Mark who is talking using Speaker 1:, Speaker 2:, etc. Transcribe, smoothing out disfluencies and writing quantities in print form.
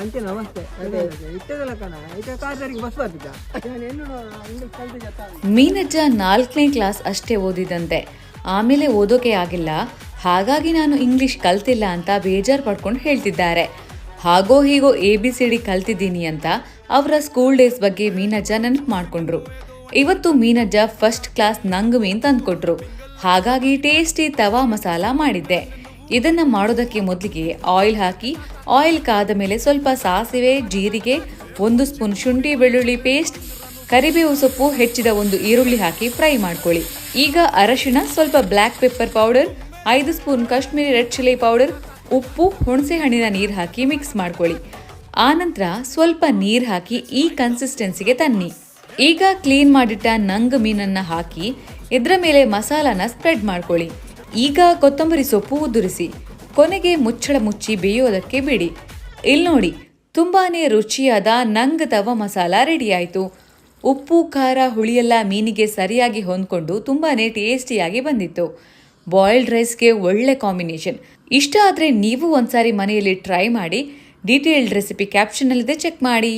Speaker 1: ಅಂಚೆ ನಮಸ್ತೆ ಅದೇ ಇಟ್ಟದಲ್ಲ ಕಣ ಈಗ ಕಾದರಿಗೆ ಬಸ್ ಬರ್ತಿದ್ದ ಇಂಗ್ಲಿಷ್ ಕಲ್ತಿದ್ದ.
Speaker 2: ಮೀನಜ್ಜ 4ನೇ ಕ್ಲಾಸ್ ಅಷ್ಟೇ ಓದಿದಂತೆ, ಆಮೇಲೆ ಓದೋಕೆ ಆಗಿಲ್ಲ, ಹಾಗಾಗಿ ನಾನು ಇಂಗ್ಲಿಷ್ ಕಲ್ತಿಲ್ಲ ಅಂತ ಬೇಜಾರು ಪಡ್ಕೊಂಡು ಹೇಳ್ತಿದ್ದಾರೆ. ಹಾಗೋ ಹೀಗೋ ABCD ಕಲ್ತಿದ್ದೀನಿ ಅಂತ ಅವರ ಸ್ಕೂಲ್ ಡೇಸ್ ಬಗ್ಗೆ ಮೀನಜ್ಜ ನೆನಪು ಮಾಡ್ಕೊಂಡ್ರು. ಇವತ್ತು ಮೀನಜ್ಜ ಫಸ್ಟ್ ಕ್ಲಾಸ್ ನಂಗ್ ಮೀನ್ ತಂದ್ಕೊಟ್ರು. ಹಾಗಾಗಿ ಟೇಸ್ಟಿ ತವಾ ಮಸಾಲ ಮಾಡಿದ್ದೆ. ಇದನ್ನ ಮಾಡೋದಕ್ಕೆ ಮೊದಲಿಗೆ ಆಯಿಲ್ ಹಾಕಿ, ಆಯಿಲ್ ಕಾದ ಮೇಲೆ ಸ್ವಲ್ಪ ಸಾಸಿವೆ, ಜೀರಿಗೆ, 1 ಸ್ಪೂನ್ ಶುಂಠಿ ಬೆಳ್ಳುಳ್ಳಿ ಪೇಸ್ಟ್, ಕರಿಬೇವು ಸೊಪ್ಪು, ಹೆಚ್ಚಿದ 1 ಈರುಳ್ಳಿ ಹಾಕಿ ಫ್ರೈ ಮಾಡ್ಕೊಳ್ಳಿ. ಈಗ ಅರಶಿಣ, ಸ್ವಲ್ಪ black pepper powder, 5 spoon Kashmiri red chilli powder, ಉಪ್ಪು, ಹುಣಸೆ ಹಣ್ಣಿನ ನೀರು ಹಾಕಿ ಮಿಕ್ಸ್ ಮಾಡ್ಕೊಳ್ಳಿ. ಆನಂತರ ಸ್ವಲ್ಪ ನೀರು ಹಾಕಿ ಈ ಕನ್ಸಿಸ್ಟೆನ್ಸಿಗೆ ತನ್ನಿ. ಈಗ ಕ್ಲೀನ್ ಮಾಡಿಟ್ಟ ನಂಗ್ ಮೀನನ್ನ ಹಾಕಿ ಇದರ ಮೇಲೆ ಮಸಾಲಾನ ಸ್ಪ್ರೆಡ್ ಮಾಡ್ಕೊಳ್ಳಿ. ಈಗ ಕೊತ್ತಂಬರಿ ಸೊಪ್ಪು ಉದುರಿಸಿ, ಕೊನೆಗೆ ಮುಚ್ಚಳ ಮುಚ್ಚಿ ಬೇಯೋದಕ್ಕೆ ಬಿಡಿ. ಇಲ್ಲಿ ನೋಡಿ, ತುಂಬಾನೇ ರುಚಿಯಾದ ನಂಗ್ ತವ ಮಸಾಲ ರೆಡಿ ಆಯಿತು. ಉಪ್ಪು, ಖಾರ, ಹುಳಿಯೆಲ್ಲ ಮೀನಿಗೆ ಸರಿಯಾಗಿ ಹೊಂದ್ಕೊಂಡು ತುಂಬಾನೇ ಟೇಸ್ಟಿಯಾಗಿ ಬಂದಿತ್ತು. ಬಾಯ್ಲ್ಡ್ ರೈಸ್ಗೆ ಒಳ್ಳೆ ಕಾಂಬಿನೇಷನ್. ಇಷ್ಟ ಆದರೆ ನೀವು ಒಂದ್ಸಾರಿ ಮನೆಯಲ್ಲಿ ಟ್ರೈ ಮಾಡಿ. ಡೀಟೇಲ್ಡ್ ರೆಸಿಪಿ ಕ್ಯಾಪ್ಷನ್ನಲ್ಲಿದೆ, ಚೆಕ್ ಮಾಡಿ.